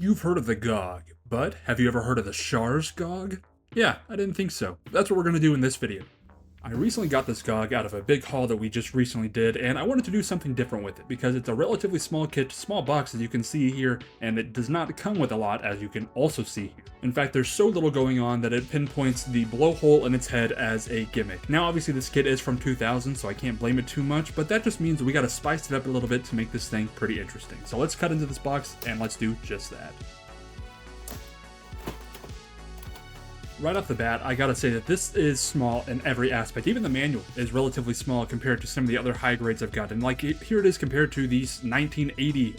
You've heard of the GOGG, but have you ever heard of the Char's GOGG? Yeah, I didn't think so. That's what we're going to do in this video. I recently got this GOGG out of a big haul that we just recently did, and I wanted to do something different with it because it's a relatively small kit, small box as you can see here, and it does not come with a lot as you can also see here. In fact, there's so little going on that it pinpoints the blowhole in its head as a gimmick. Now obviously this kit is from 2000, so I can't blame it too much, but that just means we gotta spice it up a little bit to make this thing pretty interesting. So let's cut into this box and let's do just that. Right off the bat, I gotta say that this is small in every aspect. Even the manual is relatively small compared to some of the other high grades I've gotten. Like, here it is compared to the 1980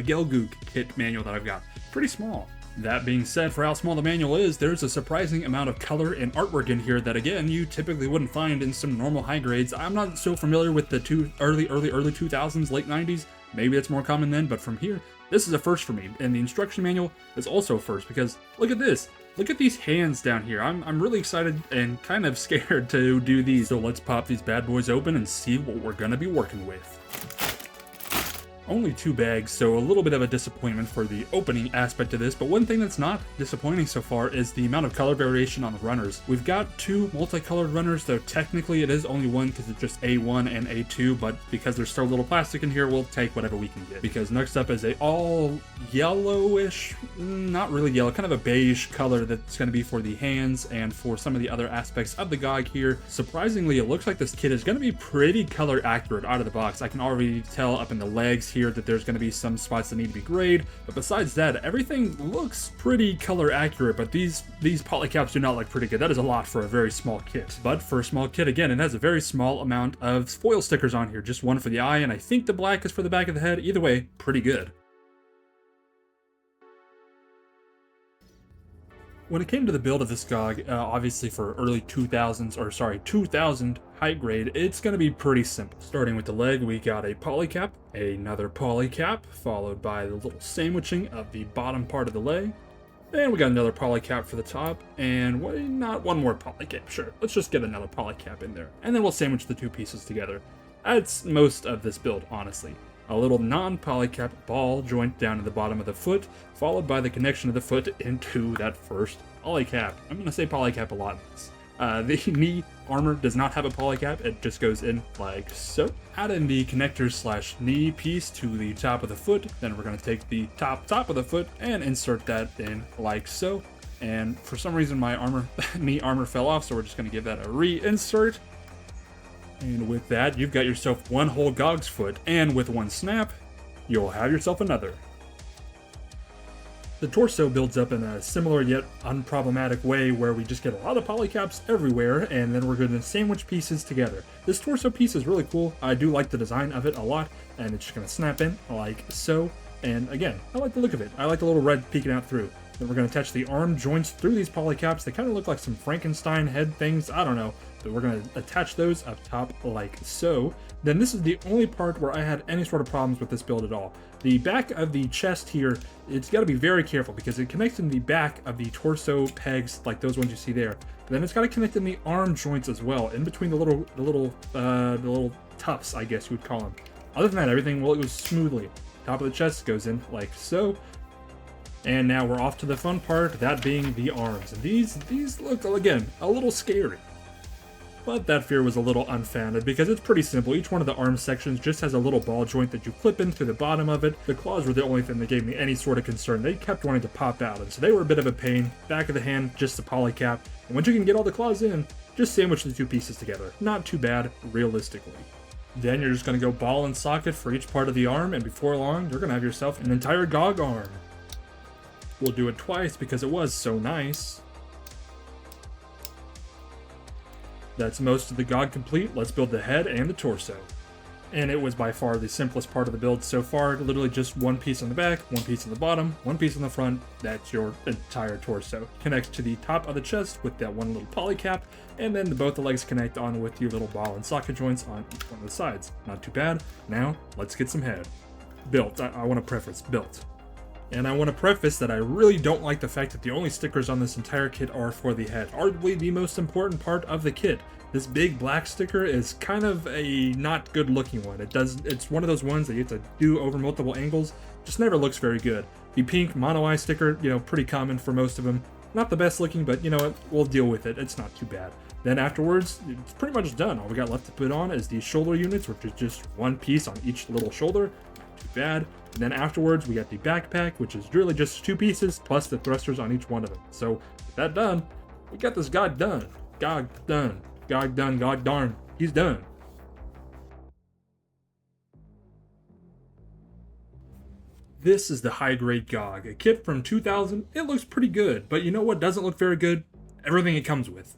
GOGG kit manual that I've got. Pretty small. That being said, for how small the manual is, there's a surprising amount of color and artwork in here that, again, you typically wouldn't find in some normal high grades. I'm not so familiar with the early 2000s, late 90s. Maybe that's more common then, but from here, this is a first for me. And the instruction manual is also a first because look at this. Look at these hands down here. I'm really excited and kind of scared to do these. So let's pop these bad boys open and see what we're gonna be working with. Only 2 bags, so a little bit of a disappointment for the opening aspect of this, but one thing that's not disappointing so far is the amount of color variation on the runners. We've got 2 multicolored runners, though technically it is only one because it's just A1 and A2, but because there's so little plastic in here, we'll take whatever we can get. Because next up is a all yellowish, not really yellow, kind of a beige color that's going to be for the hands and for some of the other aspects of the GOGG here. Surprisingly, it looks like this kit is going to be pretty color accurate out of the box. I can already tell up in the legs here that there's going to be some spots that need to be grayed, but besides that, everything looks pretty color accurate. But these polycaps do not look pretty good. That is a lot for a very small kit. But for a small kit, again, it has a very small amount of foil stickers on here, just one for the eye, and I think the black is for the back of the head. Either way, pretty good. When it came to the build of this GOGG, obviously for early 2000 high grade, it's going to be pretty simple. Starting with the leg, we got a polycap, another polycap, followed by the little sandwiching of the bottom part of the leg. Then we got another polycap for the top, and not one more polycap, sure. Let's just get another polycap in there. And then we'll sandwich the 2 pieces together. That's most of this build, honestly. A little non-polycap ball joint down at the bottom of the foot, followed by the connection of the foot into that first polycap. I'm going to say polycap a lot in this. The knee armor does not have a polycap, it just goes in like so. Add in the connector / knee piece to the top of the foot, then we're going to take the top of the foot and insert that in like so. And for some reason my knee armor fell off, so we're just going to give that a reinsert. And with that, you've got yourself one whole GOGG's foot, and with one snap, you'll have yourself another. The torso builds up in a similar yet unproblematic way where we just get a lot of polycaps everywhere, and then we're going to sandwich pieces together. This torso piece is really cool. I do like the design of it a lot, and it's just going to snap in like so. And again, I like the look of it. I like the little red peeking out through. Then we're going to attach the arm joints through these polycaps. They kind of look like some Frankenstein head things. I don't know. But we're going to attach those up top like so. Then this is the only part where I had any sort of problems with this build at all. The back of the chest here, it's got to be very careful because it connects in the back of the torso pegs, like those ones you see there. But then it's got to connect in the arm joints as well, in between the little tufts, I guess you would call them. Other than that, everything goes smoothly. Top of the chest goes in like so. And now we're off to the fun part, that being the arms. And these look, again, a little scary. But that fear was a little unfounded because it's pretty simple. Each one of the arm sections just has a little ball joint that you clip in through the bottom of it. The claws were the only thing that gave me any sort of concern. They kept wanting to pop out, and so they were a bit of a pain. Back of the hand, just a polycap. And once you can get all the claws in, just sandwich the 2 pieces together. Not too bad, realistically. Then you're just going to go ball and socket for each part of the arm, and before long, you're going to have yourself an entire GOGG arm. We'll do it twice because it was so nice. That's most of the GOGG complete. Let's build the head and the torso. And it was by far the simplest part of the build so far. Literally just 1 piece on the back, 1 piece on the bottom, 1 piece on the front. That's your entire torso. Connects to the top of the chest with that one little polycap, and then both the legs connect on with your little ball and socket joints on each one of the sides. Not too bad. Now, let's get some head. Built. I want to preface, built. And I want to preface that I really don't like the fact that the only stickers on this entire kit are for the head. Arguably the most important part of the kit. This big black sticker is kind of a not good looking one. It's one of those ones that you have to do over multiple angles. Just never looks very good. The pink mono eye sticker, you know, pretty common for most of them. Not the best looking, but you know what, we'll deal with it. It's not too bad. Then afterwards, it's pretty much done. All we got left to put on is the shoulder units, which is just one piece on each little shoulder. Not too bad. And then afterwards, we got the backpack, which is really just 2 pieces, plus the thrusters on each one of them. So, with that done, we got this GOGG done. GOGG done. GOGG done. GOGG darn. He's done. This is the high-grade GOGG, a kit from 2000. It looks pretty good, but you know what doesn't look very good? Everything it comes with.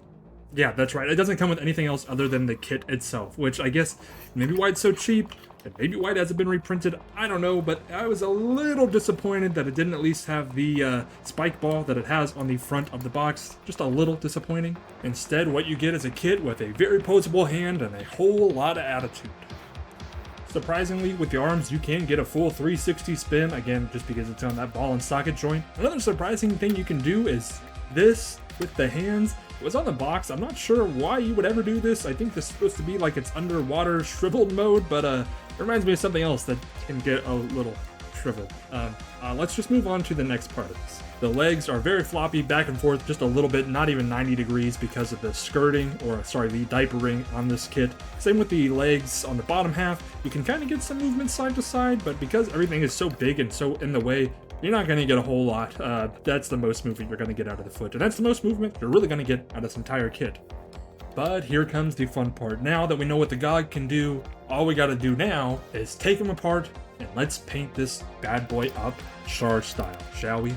Yeah, that's right. It doesn't come with anything else other than the kit itself, which I guess maybe why it's so cheap, and maybe why it hasn't been reprinted, I don't know, but I was a little disappointed that it didn't at least have the spike ball that it has on the front of the box. Just a little disappointing. Instead, what you get is a kit with a very posable hand and a whole lot of attitude. Surprisingly, with the arms, you can get a full 360 spin, again, just because it's on that ball and socket joint. Another surprising thing you can do is this with the hands. It was on the box. I'm not sure why you would ever do this. I think this is supposed to be like it's underwater shriveled mode, but it reminds me of something else that can get a little shriveled. Let's just move on to the next part of this. The legs are very floppy, back and forth just a little bit, not even 90 degrees because of the skirting, or sorry, the diapering on this kit. Same with the legs on the bottom half. You can kind of get some movement side to side, but because everything is so big and so in the way, you're not going to get a whole lot. That's the most movement you're going to get out of the foot, and that's the most movement you're really going to get out of this entire kit. But here comes the fun part. Now that we know what the GOGG can do, all we got to do now is take them apart, and let's paint this bad boy up Char style, shall we?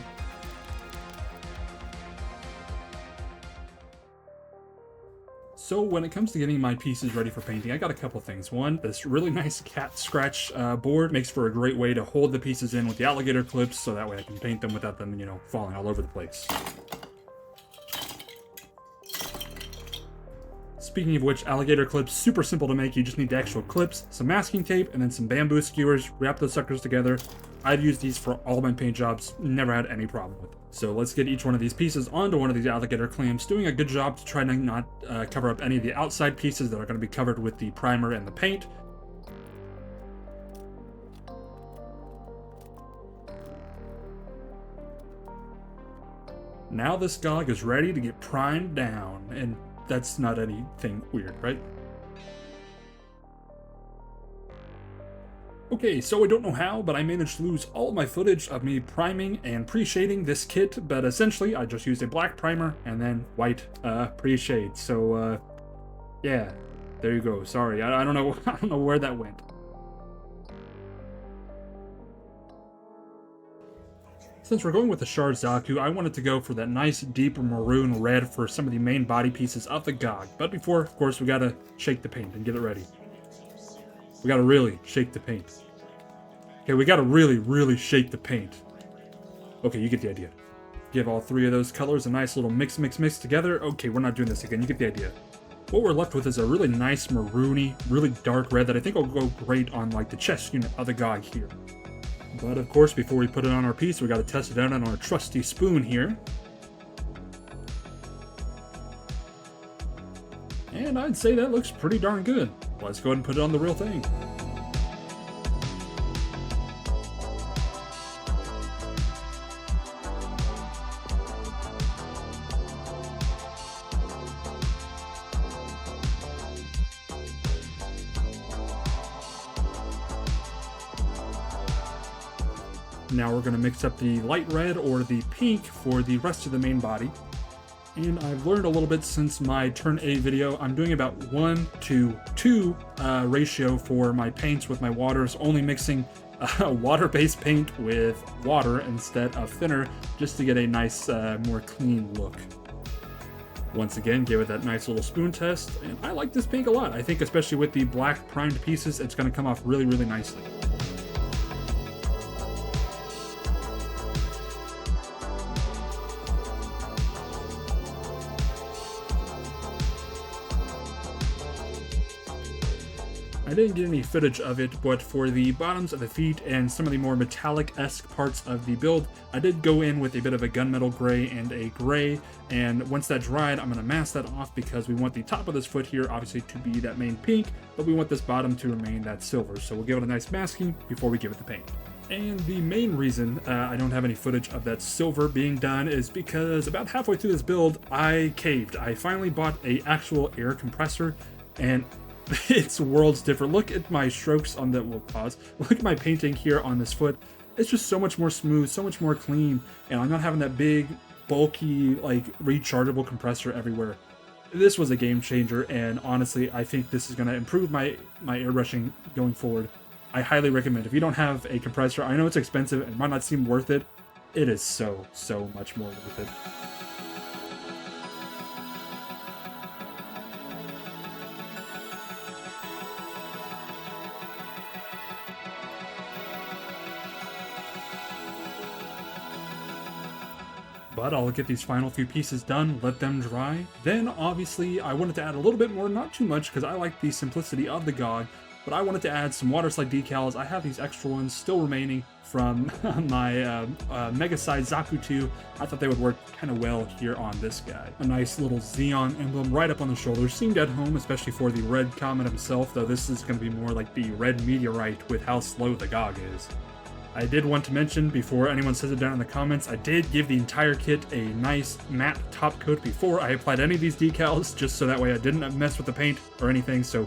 So when it comes to getting my pieces ready for painting, I got a couple things. One, this really nice cat scratch board makes for a great way to hold the pieces in with the alligator clips, so that way I can paint them without them, you know, falling all over the place. Speaking of which, alligator clips, super simple to make. You just need the actual clips, some masking tape, and then some bamboo skewers. Wrap those suckers together. I've used these for all my paint jobs, never had any problem with them. So let's get each one of these pieces onto one of these alligator clamps, doing a good job to try to not cover up any of the outside pieces that are going to be covered with the primer and the paint. Now this GOGG is ready to get primed down, and that's not anything weird, right? Okay, so I don't know how, but I managed to lose all of my footage of me priming and pre-shading this kit, but essentially I just used a black primer and then white pre-shade. So yeah, there you go. Sorry, I don't know, I don't know where that went. Since we're going with the Char Zaku, I wanted to go for that nice deep maroon red for some of the main body pieces of the GOGG. But before, of course, we gotta shake the paint and get it ready. We gotta really shake the paint. Okay, we gotta really shake the paint. Okay, you get the idea. Give all 3 of those colors a nice little mix together. Okay, we're not doing this again, you get the idea. What we're left with is a really nice maroony, really dark red that I think will go great on like the chest unit of the GOGG here. But of course, before we put it on our piece, we gotta test it out on our trusty spoon here. And I'd say that looks pretty darn good. Let's go ahead and put it on the real thing. Now we're going to mix up the light red or the pink for the rest of the main body. And I've learned a little bit since my Turn A video. I'm doing about 1:2 ratio for my paints with my waters, only mixing water-based paint with water instead of thinner, just to get a nice, more clean look. Once again, give it that nice little spoon test, and I like this pink a lot. I think especially with the black primed pieces, it's going to come off really nicely. I didn't get any footage of it, but for the bottoms of the feet and some of the more metallic-esque parts of the build, I did go in with a bit of a gunmetal gray and a gray, and once that dried, I'm going to mask that off because we want the top of this foot here obviously to be that main pink, but we want this bottom to remain that silver, so we'll give it a nice masking before we give it the paint. And the main reason I don't have any footage of that silver being done is because about halfway through this build, I caved. I finally bought a actual air compressor, and it's worlds different. Look at my strokes on the, we'll pause. Look at my painting here on this foot. It's just so much more smooth, so much more clean, and I'm not having that big, bulky, like, rechargeable compressor everywhere. This was a game changer, and honestly, I think this is going to improve my airbrushing going forward. I highly recommend. If you don't have a compressor, I know it's expensive and might not seem worth it. It is so much more worth it. But I'll get these final few pieces done, let them dry. Then, obviously, I wanted to add a little bit more, not too much, because I like the simplicity of the GOGG, but I wanted to add some water slide decals. I have these extra ones still remaining from my Mega Size Zaku 2. I thought they would work kind of well here on this guy. A nice little Xeon emblem right up on the shoulder. Seemed at home, especially for the Red Comet himself, though this is going to be more like the Red Meteorite with how slow the GOGG is. I did want to mention, before anyone says it down in the comments, I did give the entire kit a nice matte top coat before I applied any of these decals, just so that way I didn't mess with the paint or anything, so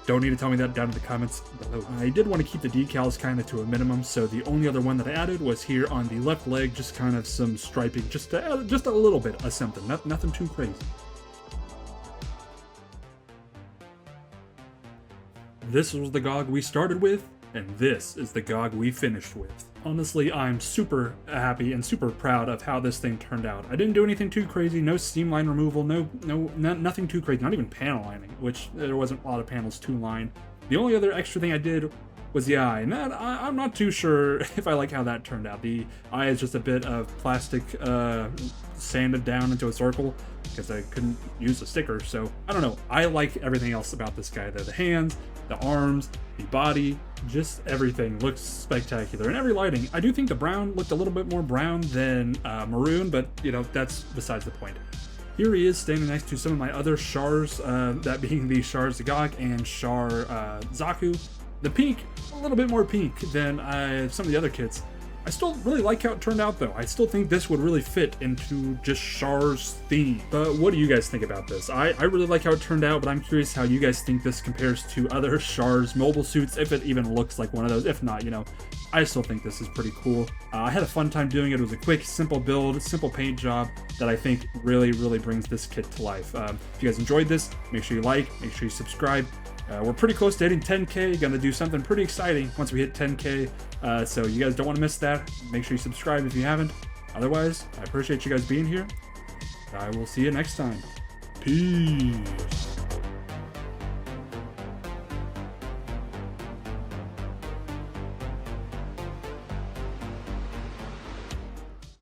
don't need to tell me that down in the comments below. I did want to keep the decals kind of to a minimum, so the only other one that I added was here on the left leg, just kind of some striping, just a little bit of something, nothing too crazy. This was the GOGG we started with, and this is the GOGG we finished with. Honestly, I'm super happy and super proud of how this thing turned out. I didn't do anything too crazy, no seam line removal, nothing too crazy, not even panel lining, which there wasn't a lot of panels to line. The only other extra thing I did was the eye, and that I'm not too sure if I like how that turned out. The eye is just a bit of plastic sanded down into a circle because I couldn't use a sticker, so I don't know. I like everything else about this guy though. The hands, the arms, the body, just everything looks spectacular. And every lighting, I do think the brown looked a little bit more brown than maroon, but you know, that's besides the point. Here he is standing next to some of my other Chars, that being the Chars GOGG and Char Zaku. The pink, a little bit more pink than some of the other kits. I still really like how it turned out though. I still think this would really fit into just Char's theme. But what do you guys think about this? I really like how it turned out, but I'm curious how you guys think this compares to other Char's mobile suits, if it even looks like one of those. If not, you know, I still think this is pretty cool. I had a fun time doing it. It was a quick, simple build, simple paint job that I think really brings this kit to life. If you guys enjoyed this, make sure you like, make sure you subscribe. We're pretty close to hitting 10K. Gonna do something pretty exciting once we hit 10K. So you guys don't want to miss that. Make sure you subscribe if you haven't. Otherwise, I appreciate you guys being here. I will see you next time. Peace.